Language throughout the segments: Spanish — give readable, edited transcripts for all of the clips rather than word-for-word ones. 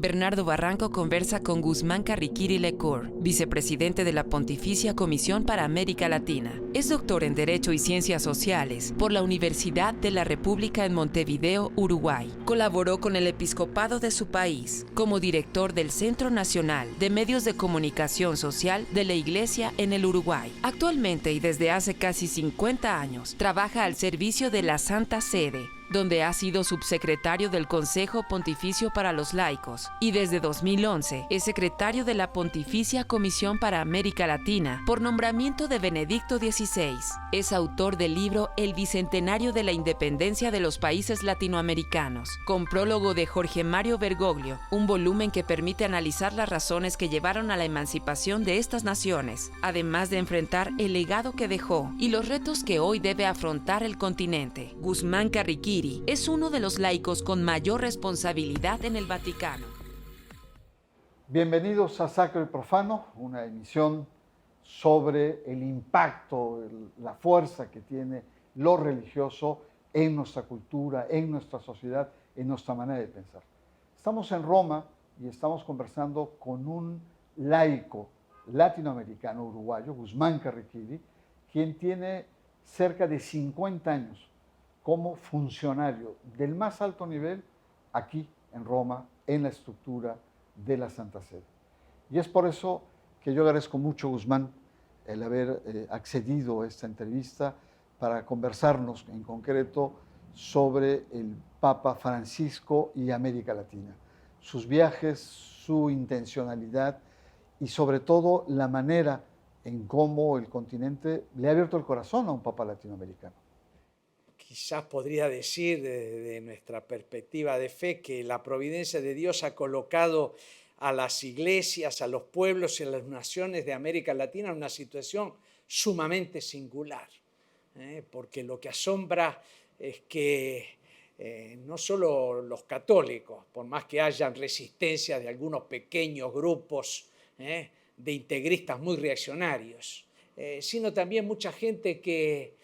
Bernardo Barranco conversa con Guzmán Carriquiri Lecor, vicepresidente de la Pontificia Comisión para América Latina. Es doctor en Derecho y Ciencias Sociales por la Universidad de la República en Montevideo, Uruguay. Colaboró con el episcopado de su país como director del Centro Nacional de Medios de Comunicación Social de la Iglesia en el Uruguay. Actualmente y desde hace casi 50 años, trabaja al servicio de la Santa Sede, donde ha sido subsecretario del Consejo Pontificio para los Laicos y desde 2011 es secretario de la Pontificia Comisión para América Latina por nombramiento de Benedicto XVI. Es autor del libro El Bicentenario de la Independencia de los Países Latinoamericanos, con prólogo de Jorge Mario Bergoglio, un volumen que permite analizar las razones que llevaron a la emancipación de estas naciones, además de enfrentar el legado que dejó y los retos que hoy debe afrontar el continente. Guzmán Carriquiri es uno de los laicos con mayor responsabilidad en el Vaticano. Bienvenidos a Sacro y Profano, una emisión sobre el impacto, la fuerza que tiene lo religioso en nuestra cultura, en nuestra sociedad, en nuestra manera de pensar. Estamos en Roma y estamos conversando con un laico latinoamericano uruguayo, Guzmán Carriquiri, quien tiene cerca de 50 años como funcionario del más alto nivel aquí en Roma, en la estructura de la Santa Sede. Y es por eso que yo agradezco mucho, Guzmán, el haber accedido a esta entrevista para conversarnos en concreto sobre el Papa Francisco y América Latina, sus viajes, su intencionalidad y sobre todo la manera en cómo el continente le ha abierto el corazón a un Papa latinoamericano. Quizás podría decir desde nuestra perspectiva de fe que la providencia de Dios ha colocado a las iglesias, a los pueblos y a las naciones de América Latina en una situación sumamente singular, porque lo que asombra es que no solo los católicos, por más que hayan resistencia de algunos pequeños grupos de integristas muy reaccionarios, sino también mucha gente que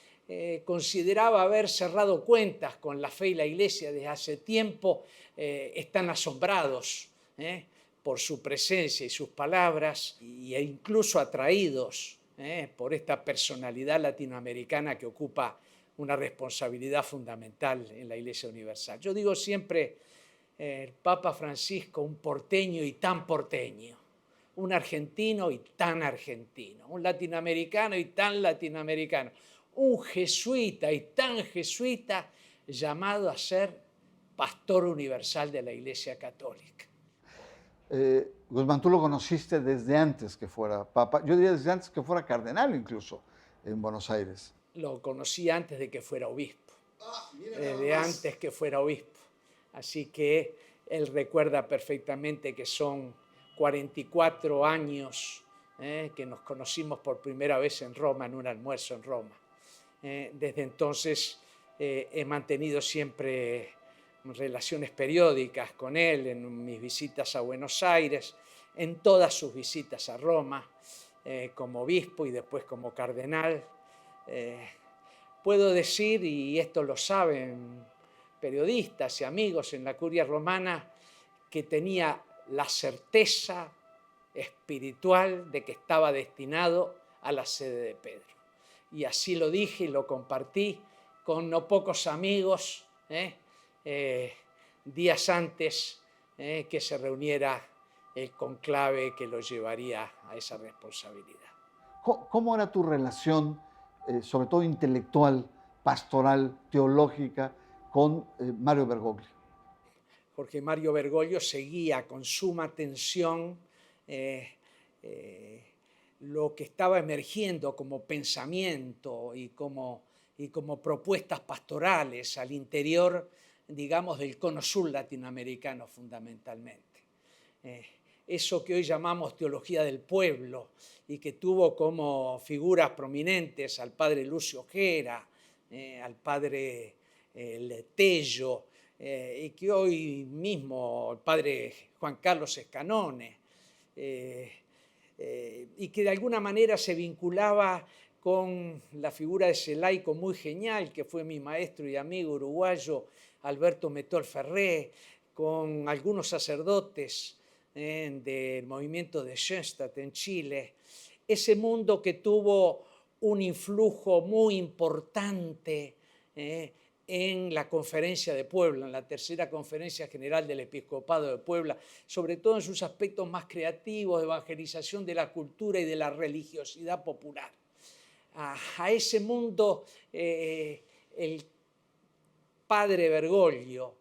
consideraba haber cerrado cuentas con la fe y la Iglesia desde hace tiempo, están asombrados por su presencia y sus palabras e incluso atraídos por esta personalidad latinoamericana que ocupa una responsabilidad fundamental en la Iglesia Universal. Yo digo siempre, el Papa Francisco, un porteño y tan porteño, un argentino y tan argentino, un latinoamericano y tan latinoamericano, un jesuita y tan jesuita llamado a ser pastor universal de la Iglesia Católica. Guzmán, tú lo conociste desde antes que fuera papa, yo diría desde antes que fuera cardenal incluso en Buenos Aires. Lo conocí antes de que fuera obispo, desde antes que fuera obispo. Así que él recuerda perfectamente que son 44 años que nos conocimos por primera vez en Roma, en un almuerzo en Roma. Desde entonces he mantenido siempre relaciones periódicas con él en mis visitas a Buenos Aires, en todas sus visitas a Roma, como obispo y después como cardenal. Puedo decir, y esto lo saben periodistas y amigos en la curia romana, que tenía la certeza espiritual de que estaba destinado a la sede de Pedro. Y así lo dije y lo compartí con no pocos amigos días antes que se reuniera el conclave que lo llevaría a esa responsabilidad. ¿Cómo era tu relación, sobre todo intelectual, pastoral, teológica, con Mario Bergoglio? Jorge Mario Bergoglio seguía con suma atención lo que estaba emergiendo como pensamiento y como propuestas pastorales al interior, digamos, del cono sur latinoamericano fundamentalmente. Eso que hoy llamamos teología del pueblo y que tuvo como figuras prominentes al padre Lucio Ojera, al padre Tello, y que hoy mismo el padre Juan Carlos Escanone, y que de alguna manera se vinculaba con la figura de ese laico muy genial que fue mi maestro y amigo uruguayo Alberto Metol Ferré, con algunos sacerdotes del movimiento de Schoenstatt en Chile, ese mundo que tuvo un influjo muy importante en la Conferencia de Puebla, en la tercera Conferencia General del Episcopado de Puebla, sobre todo en sus aspectos más creativos, de evangelización de la cultura y de la religiosidad popular. A ese mundo el padre Bergoglio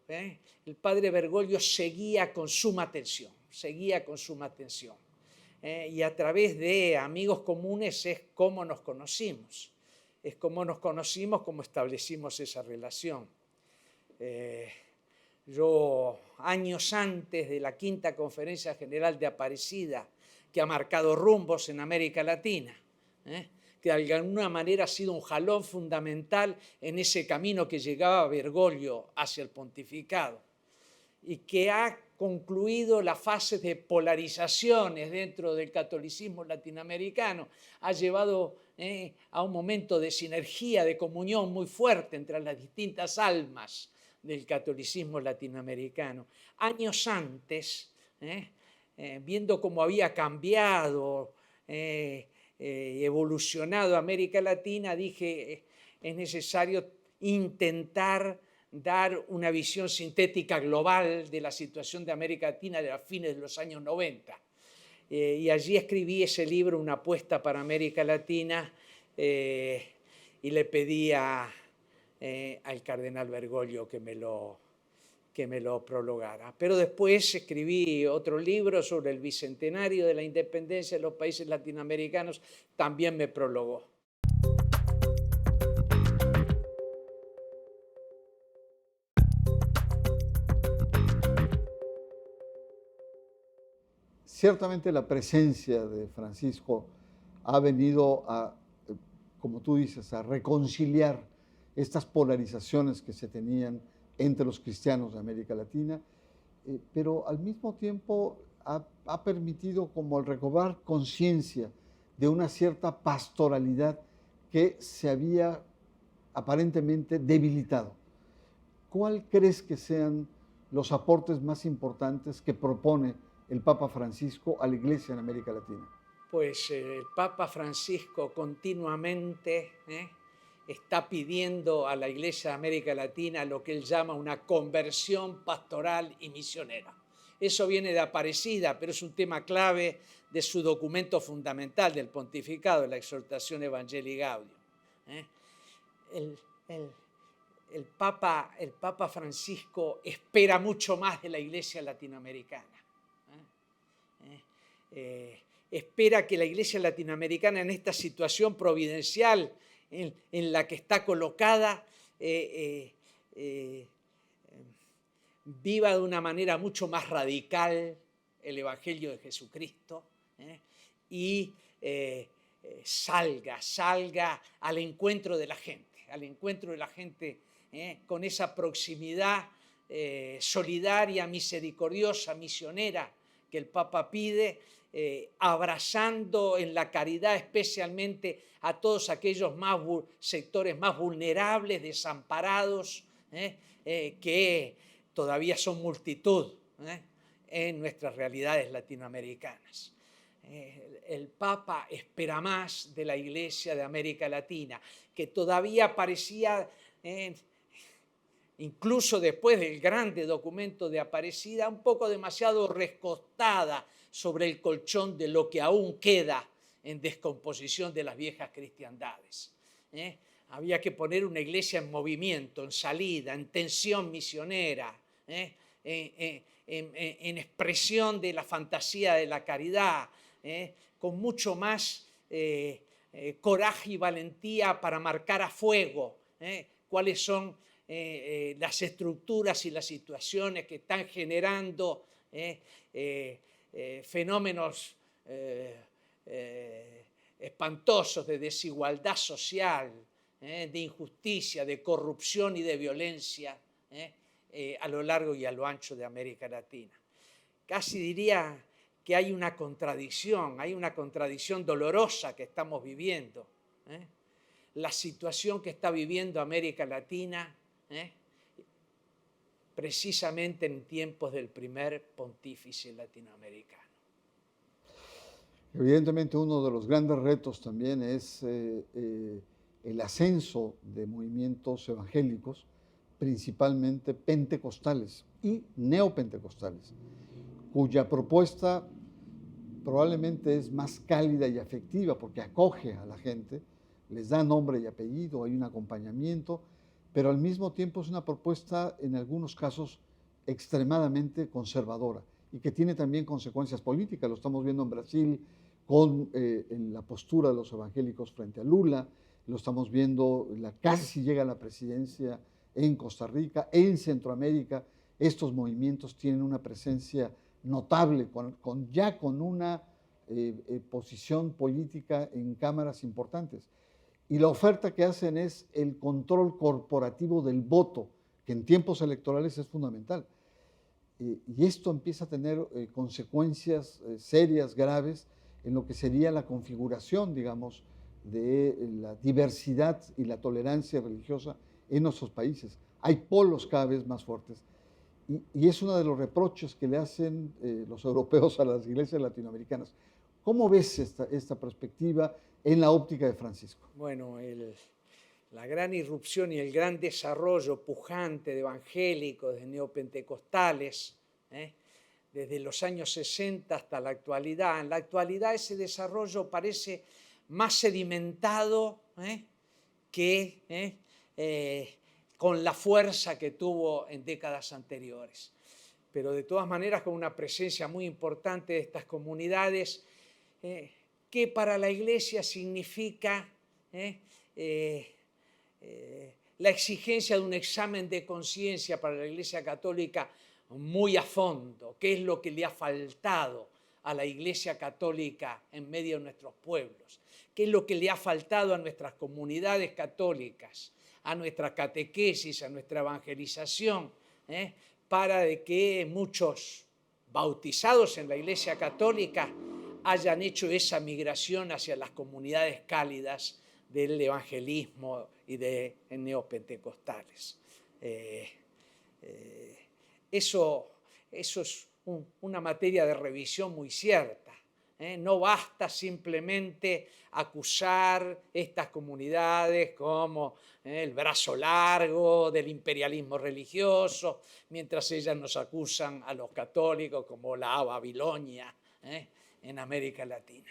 seguía con suma atención, y a través de amigos comunes es como nos conocimos. Como establecimos esa relación. Yo, años antes de la Quinta Conferencia General de Aparecida, que ha marcado rumbos en América Latina, que de alguna manera ha sido un jalón fundamental en ese camino que llegaba Bergoglio hacia el pontificado, y que ha concluido las fases de polarizaciones dentro del catolicismo latinoamericano, ha llevado a un momento de sinergia, de comunión muy fuerte entre las distintas almas del catolicismo latinoamericano. Años antes, viendo cómo había cambiado, evolucionado América Latina, dije, es necesario intentar dar una visión sintética global de la situación de América Latina de a fines de los años 90. Y allí escribí ese libro, Una apuesta para América Latina, y le pedí al cardenal Bergoglio que me lo prologara. Pero después escribí otro libro sobre el bicentenario de la independencia de los países latinoamericanos, también me prologó. Ciertamente la presencia de Francisco ha venido a, como tú dices, a reconciliar estas polarizaciones que se tenían entre los cristianos de América Latina, pero al mismo tiempo ha permitido como el recobrar conciencia de una cierta pastoralidad que se había aparentemente debilitado. ¿Cuál crees que sean los aportes más importantes que propone el Papa Francisco a la Iglesia en América Latina? Pues el Papa Francisco continuamente está pidiendo a la Iglesia de América Latina lo que él llama una conversión pastoral y misionera. Eso viene de Aparecida, pero es un tema clave de su documento fundamental del pontificado, la exhortación Evangelii Gaudium. El Papa Francisco espera mucho más de la Iglesia latinoamericana. Espera que la Iglesia latinoamericana, en esta situación providencial en la que está colocada, viva de una manera mucho más radical el Evangelio de Jesucristo, y salga al encuentro de la gente, con esa proximidad solidaria, misericordiosa, misionera que el Papa pide, abrazando en la caridad especialmente a todos aquellos sectores más vulnerables, desamparados, que todavía son multitud en nuestras realidades latinoamericanas. El Papa espera más de la Iglesia de América Latina, que todavía parecía, incluso después del grande documento de Aparecida, un poco demasiado recostada sobre el colchón de lo que aún queda en descomposición de las viejas cristiandades. Había que poner una iglesia en movimiento, en salida, en tensión misionera, en expresión de la fantasía de la caridad, con mucho más coraje y valentía para marcar a fuego cuáles son las estructuras y las situaciones que están generando fenómenos espantosos de desigualdad social, de injusticia, de corrupción y de violencia a lo largo y a lo ancho de América Latina. Casi diría que hay una contradicción dolorosa que estamos viviendo. La situación que está viviendo América Latina precisamente en tiempos del primer pontífice latinoamericano. Evidentemente uno de los grandes retos también es el ascenso de movimientos evangélicos, principalmente pentecostales y neopentecostales, cuya propuesta probablemente es más cálida y afectiva porque acoge a la gente, les da nombre y apellido, hay un acompañamiento, pero al mismo tiempo es una propuesta en algunos casos extremadamente conservadora y que tiene también consecuencias políticas. Lo estamos viendo en Brasil con en la postura de los evangélicos frente a Lula, lo estamos viendo, casi llega a la presidencia en Costa Rica, en Centroamérica. Estos movimientos tienen una presencia notable, ya con una posición política en cámaras importantes. Y la oferta que hacen es el control corporativo del voto, que en tiempos electorales es fundamental. Y esto empieza a tener consecuencias serias, graves, en lo que sería la configuración, digamos, de la diversidad y la tolerancia religiosa en nuestros países. Hay polos cada vez más fuertes. Y es uno de los reproches que le hacen los europeos a las iglesias latinoamericanas. ¿Cómo ves esta perspectiva en la óptica de Francisco? Bueno, la gran irrupción y el gran desarrollo pujante de evangélicos, de neopentecostales, desde los años 60 hasta la actualidad. En la actualidad ese desarrollo parece más sedimentado que con la fuerza que tuvo en décadas anteriores. Pero de todas maneras con una presencia muy importante de estas comunidades que para la Iglesia significa la exigencia de un examen de conciencia para la Iglesia Católica muy a fondo. ¿Qué es lo que le ha faltado a la Iglesia Católica en medio de nuestros pueblos? ¿Qué es lo que le ha faltado a nuestras comunidades católicas, a nuestra catequesis, a nuestra evangelización, para de que muchos bautizados en la Iglesia Católica hayan hecho esa migración hacia las comunidades cálidas del evangelismo y de neopentecostales? Eso es una materia de revisión muy cierta. No basta simplemente acusar estas comunidades como el brazo largo del imperialismo religioso, mientras ellas nos acusan a los católicos como la Babilonia en América Latina.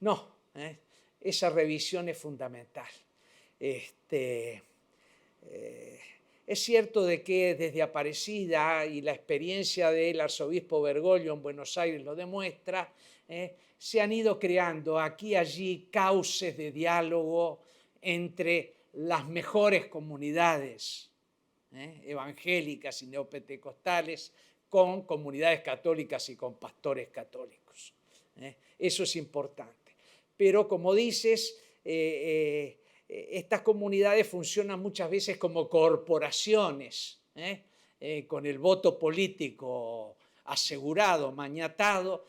No, esa revisión es fundamental. Es cierto de que desde Aparecida, y la experiencia del arzobispo Bergoglio en Buenos Aires lo demuestra, se han ido creando aquí y allí cauces de diálogo entre las mejores comunidades evangélicas y neopentecostales con comunidades católicas y con pastores católicos. Eso es importante. Pero como dices, estas comunidades funcionan muchas veces como corporaciones, con el voto político asegurado, maniatado,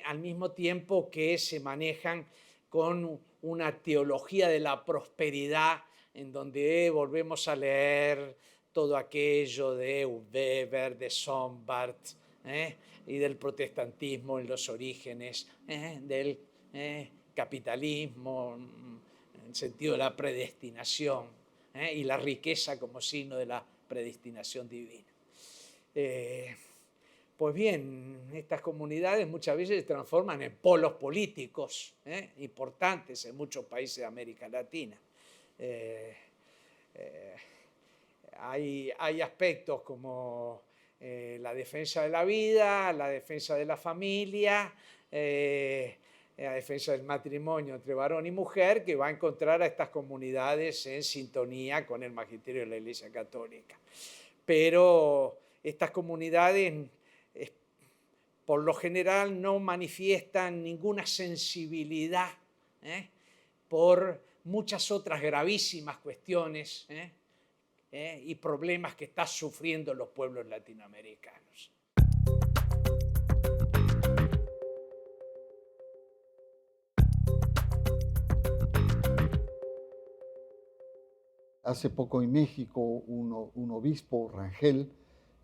al mismo tiempo que se manejan con una teología de la prosperidad en donde volvemos a leer todo aquello de Weber, de Sombart, y del protestantismo en los orígenes, del capitalismo, en el sentido de la predestinación, y la riqueza como signo de la predestinación divina. Pues bien, estas comunidades muchas veces se transforman en polos políticos importantes en muchos países de América Latina. Hay aspectos como la defensa de la vida, la defensa de la familia, la defensa del matrimonio entre varón y mujer, que va a encontrar a estas comunidades en sintonía con el magisterio de la Iglesia Católica. Pero estas comunidades por lo general no manifiestan ninguna sensibilidad por muchas otras gravísimas cuestiones y problemas que están sufriendo los pueblos latinoamericanos. Hace poco en México un obispo, Rangel,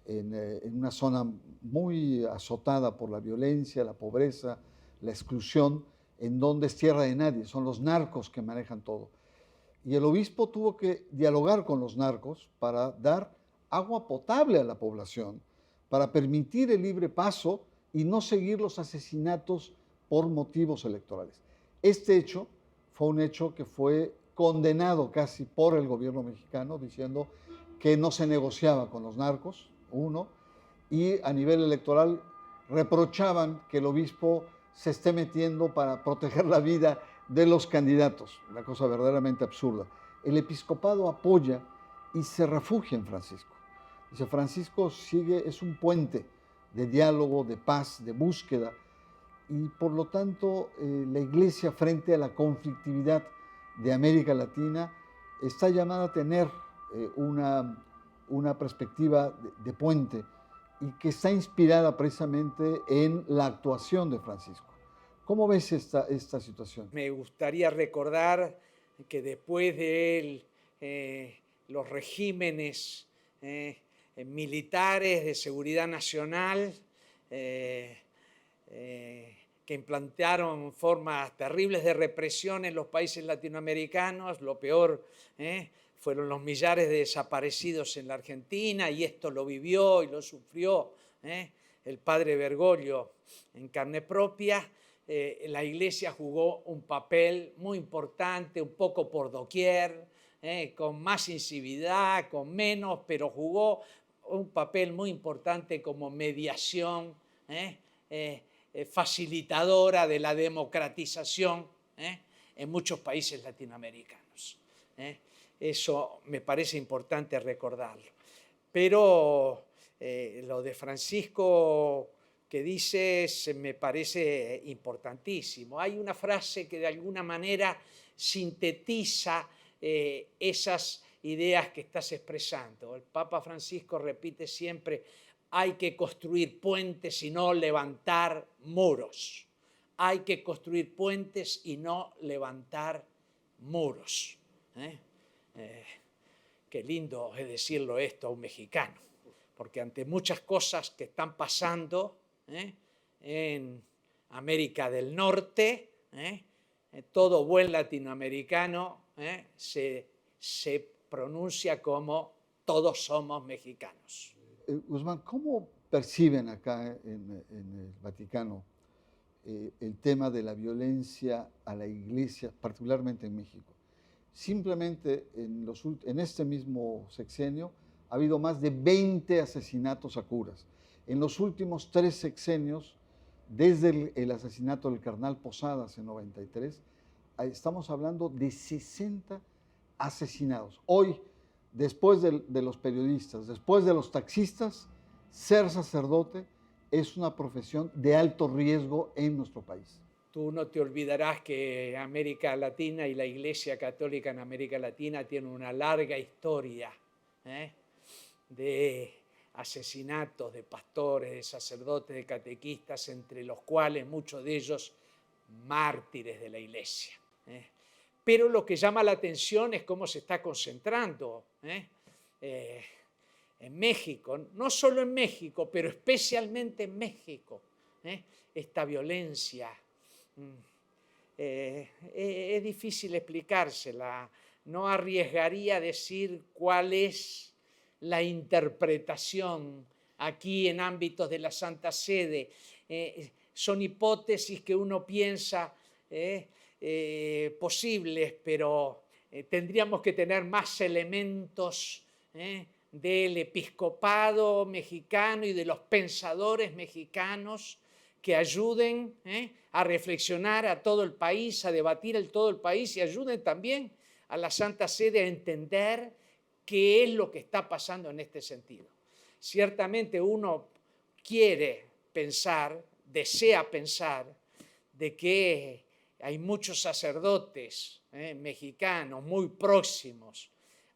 en una zona muy azotada por la violencia, la pobreza, la exclusión, en donde es tierra de nadie, son los narcos que manejan todo. Y el obispo tuvo que dialogar con los narcos para dar agua potable a la población, para permitir el libre paso y no seguir los asesinatos por motivos electorales. Este hecho fue un hecho que fue condenado casi por el gobierno mexicano, diciendo que no se negociaba con los narcos, uno, y a nivel electoral reprochaban que el obispo se esté metiendo para proteger la vida de los candidatos, una cosa verdaderamente absurda. El episcopado apoya y se refugia en Francisco. Dice, Francisco es un puente de diálogo, de paz, de búsqueda, y por lo tanto la Iglesia, frente a la conflictividad de América Latina, está llamada a tener una perspectiva de puente, y que está inspirada precisamente en la actuación de Francisco. ¿Cómo ves esta situación? Me gustaría recordar que después de él, los regímenes militares de seguridad nacional que implantaron formas terribles de represión en los países latinoamericanos, lo peor fueron los millares de desaparecidos en la Argentina, y esto lo vivió y lo sufrió el padre Bergoglio en carne propia. La Iglesia jugó un papel muy importante, un poco por doquier, con más incivilidad, con menos, pero jugó un papel muy importante como mediación, facilitadora de la democratización en muchos países latinoamericanos. Eso me parece importante recordarlo. Pero lo de Francisco que dices me parece importantísimo. Hay una frase que de alguna manera sintetiza esas ideas que estás expresando. El Papa Francisco repite siempre: hay que construir puentes y no levantar muros. Hay que construir puentes y no levantar muros. Qué lindo es decirlo esto a un mexicano, porque ante muchas cosas que están pasando en América del Norte, todo buen latinoamericano se pronuncia como todos somos mexicanos. Guzmán, ¿cómo perciben acá en el Vaticano el tema de la violencia a la Iglesia, particularmente en México? Simplemente en este mismo sexenio ha habido más de 20 asesinatos a curas. En los últimos 3 sexenios, desde el asesinato del cardenal Posadas en 93, estamos hablando de 60 asesinados. Hoy, después de los periodistas, después de los taxistas, ser sacerdote es una profesión de alto riesgo en nuestro país. Tú no te olvidarás que América Latina y la Iglesia Católica en América Latina tienen una larga historia de asesinatos de pastores, de sacerdotes, de catequistas, entre los cuales muchos de ellos mártires de la Iglesia. Pero lo que llama la atención es cómo se está concentrando en México, no solo en México, pero especialmente en México, esta violencia. Es difícil explicársela, no arriesgaría a decir cuál es la interpretación aquí en ámbitos de la Santa Sede. Son hipótesis que uno piensa posibles, pero tendríamos que tener más elementos del episcopado mexicano y de los pensadores mexicanos que ayuden a reflexionar a todo el país, a debatir en todo el país, y ayuden también a la Santa Sede a entender qué es lo que está pasando en este sentido. Ciertamente uno quiere pensar, desea pensar, de que hay muchos sacerdotes mexicanos muy próximos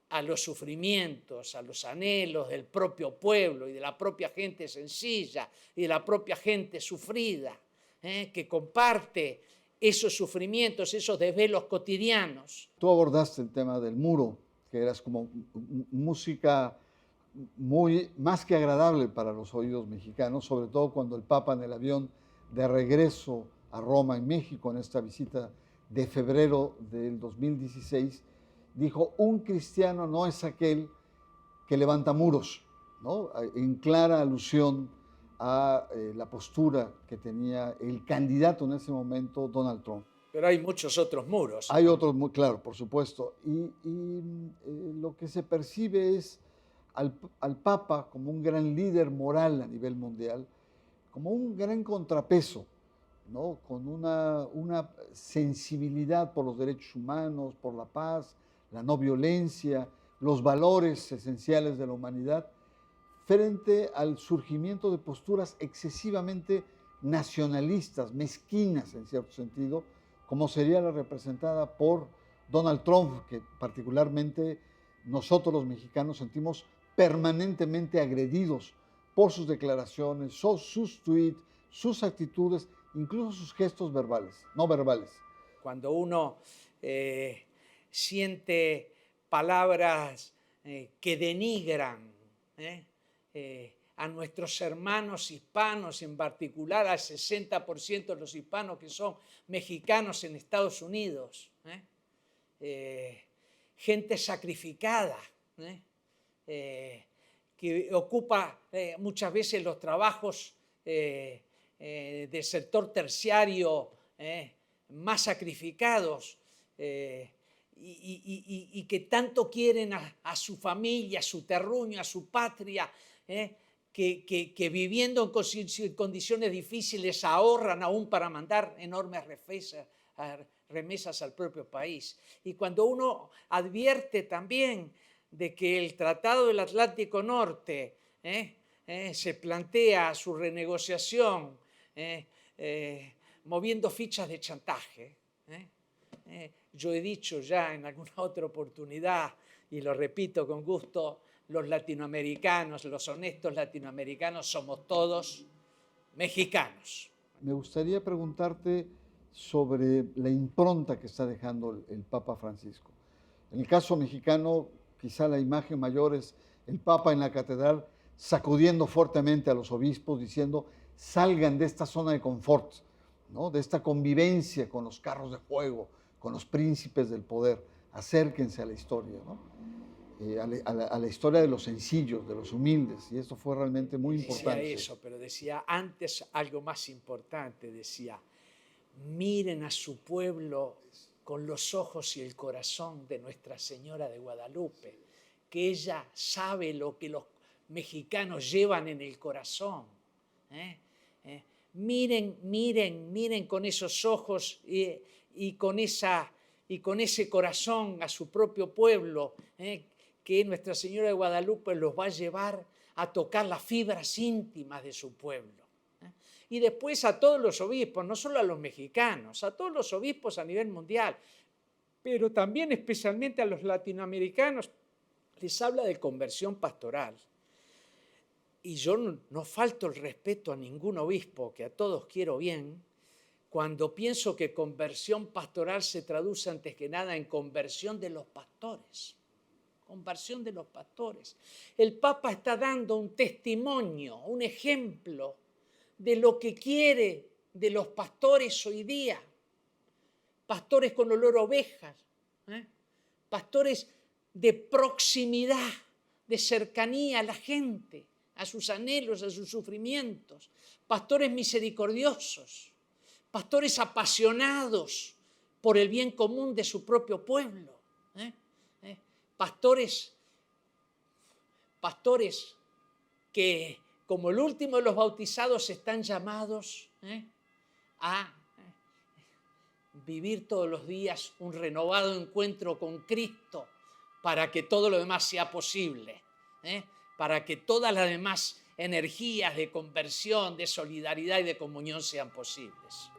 a los sufrimientos, a los anhelos del propio pueblo y de la propia gente sencilla y de la propia gente sufrida, que comparte esos sufrimientos, esos desvelos cotidianos. Tú abordaste el tema del muro, que eras como música más que agradable para los oídos mexicanos, sobre todo cuando el Papa en el avión de regreso a Roma, en México, en esta visita de febrero del 2016, dijo: un cristiano no es aquel que levanta muros, ¿no? En clara alusión a la postura que tenía el candidato en ese momento, Donald Trump. Pero hay muchos otros muros. Hay otros, muy claro, por supuesto. Lo que se percibe es al Papa como un gran líder moral a nivel mundial, como un gran contrapeso, ¿no? Con una sensibilidad por los derechos humanos, por la paz, la no violencia, los valores esenciales de la humanidad, frente al surgimiento de posturas excesivamente nacionalistas, mezquinas en cierto sentido, como sería la representada por Donald Trump, que particularmente nosotros los mexicanos sentimos permanentemente agredidos por sus declaraciones, sus tweets, sus actitudes, incluso sus gestos verbales, no verbales. Cuando uno siente palabras que denigran a nuestros hermanos hispanos, en particular al 60% de los hispanos que son mexicanos en Estados Unidos, gente sacrificada, que ocupa muchas veces los trabajos del sector terciario más sacrificados, y que tanto quieren a su familia, a su terruño, a su patria, que viviendo en condiciones difíciles ahorran aún para mandar enormes remesas al propio país. Y cuando uno advierte también de que el Tratado del Atlántico Norte se plantea su renegociación moviendo fichas de chantaje. Yo he dicho ya en alguna otra oportunidad, y lo repito con gusto, los latinoamericanos, los honestos latinoamericanos, somos todos mexicanos. Me gustaría preguntarte sobre la impronta que está dejando el Papa Francisco. En el caso mexicano, quizá la imagen mayor es el Papa en la catedral sacudiendo fuertemente a los obispos, diciendo: salgan de esta zona de confort, ¿no? De esta convivencia con los carros de fuego, con los príncipes del poder, acérquense a la historia, ¿no? A la historia de los sencillos, de los humildes, y esto fue realmente muy importante. Decía eso, pero decía antes algo más importante, decía: miren a su pueblo con los ojos y el corazón de Nuestra Señora de Guadalupe, que ella sabe lo que los mexicanos llevan en el corazón. Miren con esos ojos y con ese corazón a su propio pueblo, que Nuestra Señora de Guadalupe los va a llevar a tocar las fibras íntimas de su pueblo. Y después a todos los obispos, no solo a los mexicanos, a todos los obispos a nivel mundial, pero también especialmente a los latinoamericanos, les habla de conversión pastoral. Y yo no falto el respeto a ningún obispo, que a todos quiero bien, cuando pienso que conversión pastoral se traduce antes que nada en conversión de los pastores. Conversión de los pastores. El Papa está dando un testimonio, un ejemplo de lo que quiere de los pastores hoy día. Pastores con olor a ovejas, pastores de proximidad, de cercanía a la gente, a sus anhelos, a sus sufrimientos, pastores misericordiosos, pastores apasionados por el bien común de su propio pueblo, pastores que, como el último de los bautizados, están llamados a vivir todos los días un renovado encuentro con Cristo para que todo lo demás sea posible, para que todas las demás energías de conversión, de solidaridad y de comunión sean posibles.